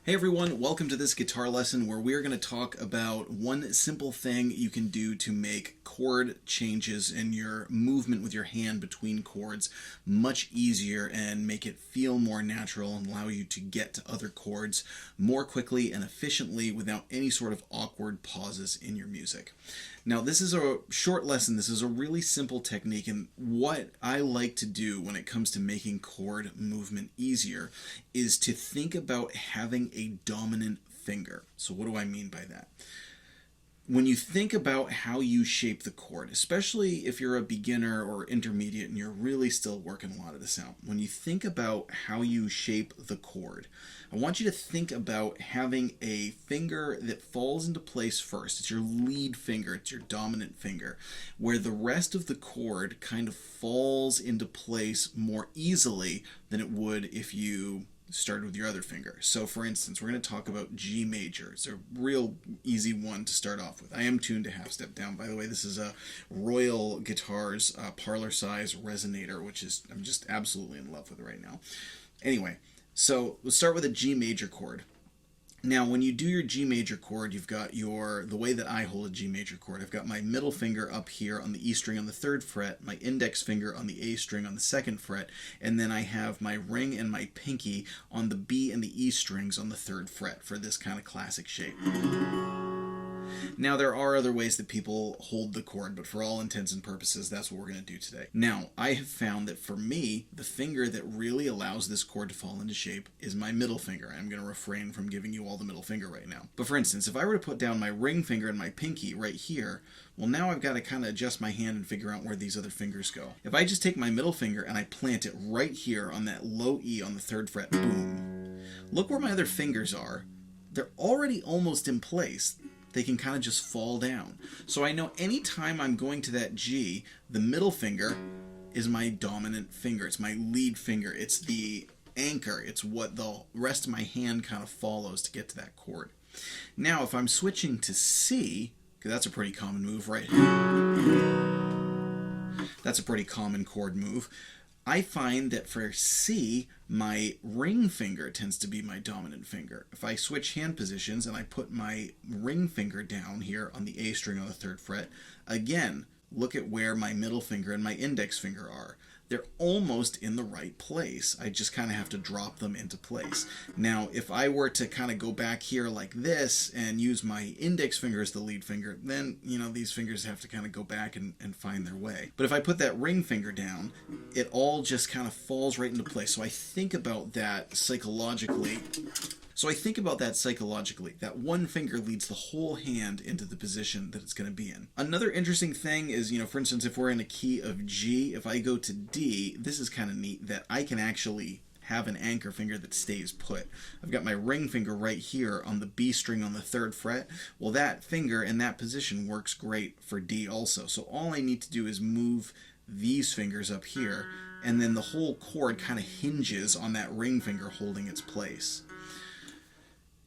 Hey everyone, welcome to this guitar lesson where we're going to talk about one simple thing you can do to make chord changes in your movement with your hand between chords much easier and make it feel more natural and allow you to get to other chords more quickly and efficiently without any sort of awkward pauses in your music. Now, this is a short lesson. This is a really simple technique, and what I like to do when it comes to making chord movement easier is to think about having a dominant finger. So what do I mean by that? When you think about how you shape the chord, especially if you're a beginner or intermediate and you're really still working a lot of this out, when you think about how you shape the chord, I want you to think about having a finger that falls into place first. It's your lead finger, it's your dominant finger, where the rest of the chord kind of falls into place more easily than it would if you started with your other finger. So for instance, we're going to talk about G major. It's a real easy one to start off with. I am tuned to half step down. By the way, this is a Royal Guitars parlor size resonator, which is I'm just absolutely in love with right now. Anyway, so let's start with a G major chord. Now, when you do your G major chord, you've got the way that I hold a G major chord. I've got my middle finger up here on the E string on the 3rd fret, my index finger on the A string on the 2nd fret, and then I have my ring and my pinky on the B and the E strings on the 3rd fret for this kind of classic shape. Now, there are other ways that people hold the chord, but for all intents and purposes, that's what we're going to do today. Now, I have found that for me, the finger that really allows this chord to fall into shape is my middle finger. I'm going to refrain from giving you all the middle finger right now. But for instance, if I were to put down my ring finger and my pinky right here, well, now I've got to kind of adjust my hand and figure out where these other fingers go. If I just take my middle finger and I plant it right here on that low E on the 3rd fret, boom. Look where my other fingers are. They're already almost in place. They can kind of just fall down. So I know anytime I'm going to that G, the middle finger is my dominant finger. It's my lead finger. It's the anchor. It's what the rest of my hand kind of follows to get to that chord. Now, if I'm switching to C, because that's a pretty common move, right? That's a pretty common chord move. I find that for C, my ring finger tends to be my dominant finger. If I switch hand positions and I put my ring finger down here on the A string on the 3rd fret, again, look at where my middle finger and my index finger are. They're almost in the right place. I just kind of have to drop them into place. Now, if I were to kind of go back here like this and use my index finger as the lead finger, then, these fingers have to kind of go back and find their way. But if I put that ring finger down, it all just kind of falls right into place. So I think about that psychologically. That one finger leads the whole hand into the position that it's going to be in. Another interesting thing is, for instance, if we're in a key of G, if I go to D, this is kind of neat that I can actually have an anchor finger that stays put. I've got my ring finger right here on the B string on the 3rd fret. Well, that finger in that position works great for D also. So all I need to do is move these fingers up here, and then the whole chord kind of hinges on that ring finger holding its place.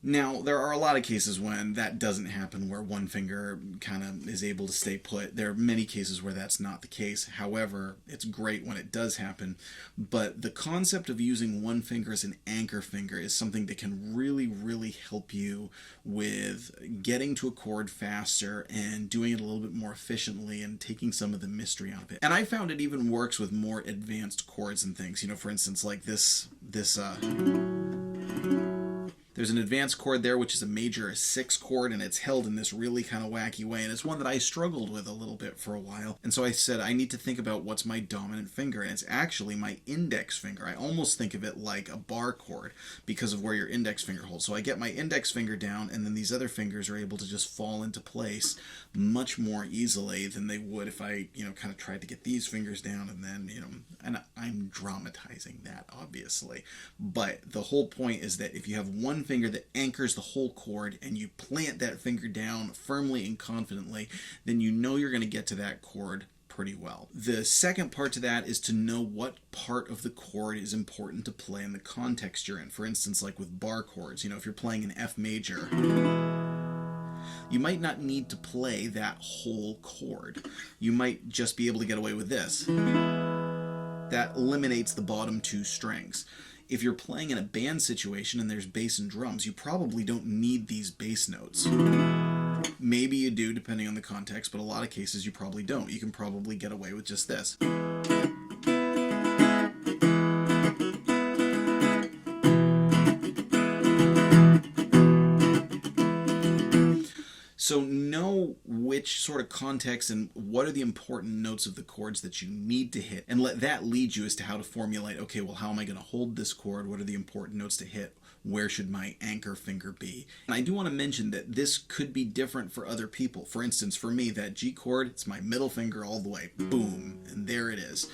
Now, there are a lot of cases when that doesn't happen, where one finger kind of is able to stay put. There are many cases where that's not the case. However, it's great when it does happen. But the concept of using one finger as an anchor finger is something that can really, really help you with getting to a chord faster and doing it a little bit more efficiently and taking some of the mystery out of it. And I found it even works with more advanced chords and things. For instance, like this there's an advanced chord there, which is a major 6 chord, and it's held in this really kind of wacky way, and it's one that I struggled with a little bit for a while. And so I said, I need to think about what's my dominant finger, and it's actually my index finger. I almost think of it like a bar chord because of where your index finger holds. So I get my index finger down, and then these other fingers are able to just fall into place much more easily than they would if I, kind of tried to get these fingers down, and then, and I'm dramatizing that, obviously. But the whole point is that if you have one finger that anchors the whole chord and you plant that finger down firmly and confidently, then you're going to get to that chord pretty well. The second part to that is to know what part of the chord is important to play in the context you're in. For instance, like with bar chords, if you're playing an F major, you might not need to play that whole chord. You might just be able to get away with this. That eliminates the bottom 2 strings. If you're playing in a band situation and there's bass and drums, you probably don't need these bass notes. Maybe you do, depending on the context, but a lot of cases you probably don't. You can probably get away with just this. So know which sort of context and what are the important notes of the chords that you need to hit, and let that lead you as to how to formulate, okay, well, how am I going to hold this chord? What are the important notes to hit? Where should my anchor finger be? And I do want to mention that this could be different for other people. For instance, for me, that G chord, it's my middle finger all the way. Boom. And there it is.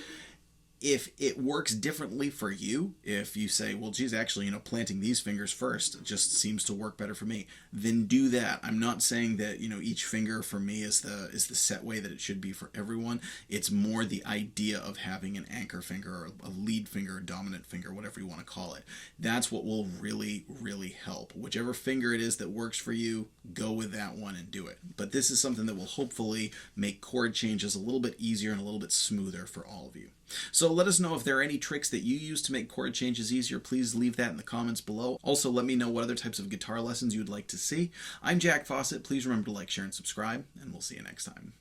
If it works differently for you, if you say, well, geez, actually, planting these fingers first just seems to work better for me, then do that. I'm not saying that, each finger for me is the set way that it should be for everyone. It's more the idea of having an anchor finger or a lead finger, a dominant finger, whatever you want to call it. That's what will really, really help. Whichever finger it is that works for you, go with that one and do it. But this is something that will hopefully make chord changes a little bit easier and a little bit smoother for all of you. So let us know if there are any tricks that you use to make chord changes easier. Please leave that in the comments below. Also, let me know what other types of guitar lessons you would like to see. I'm Jack Fossett. Please remember to like, share, and subscribe, and we'll see you next time.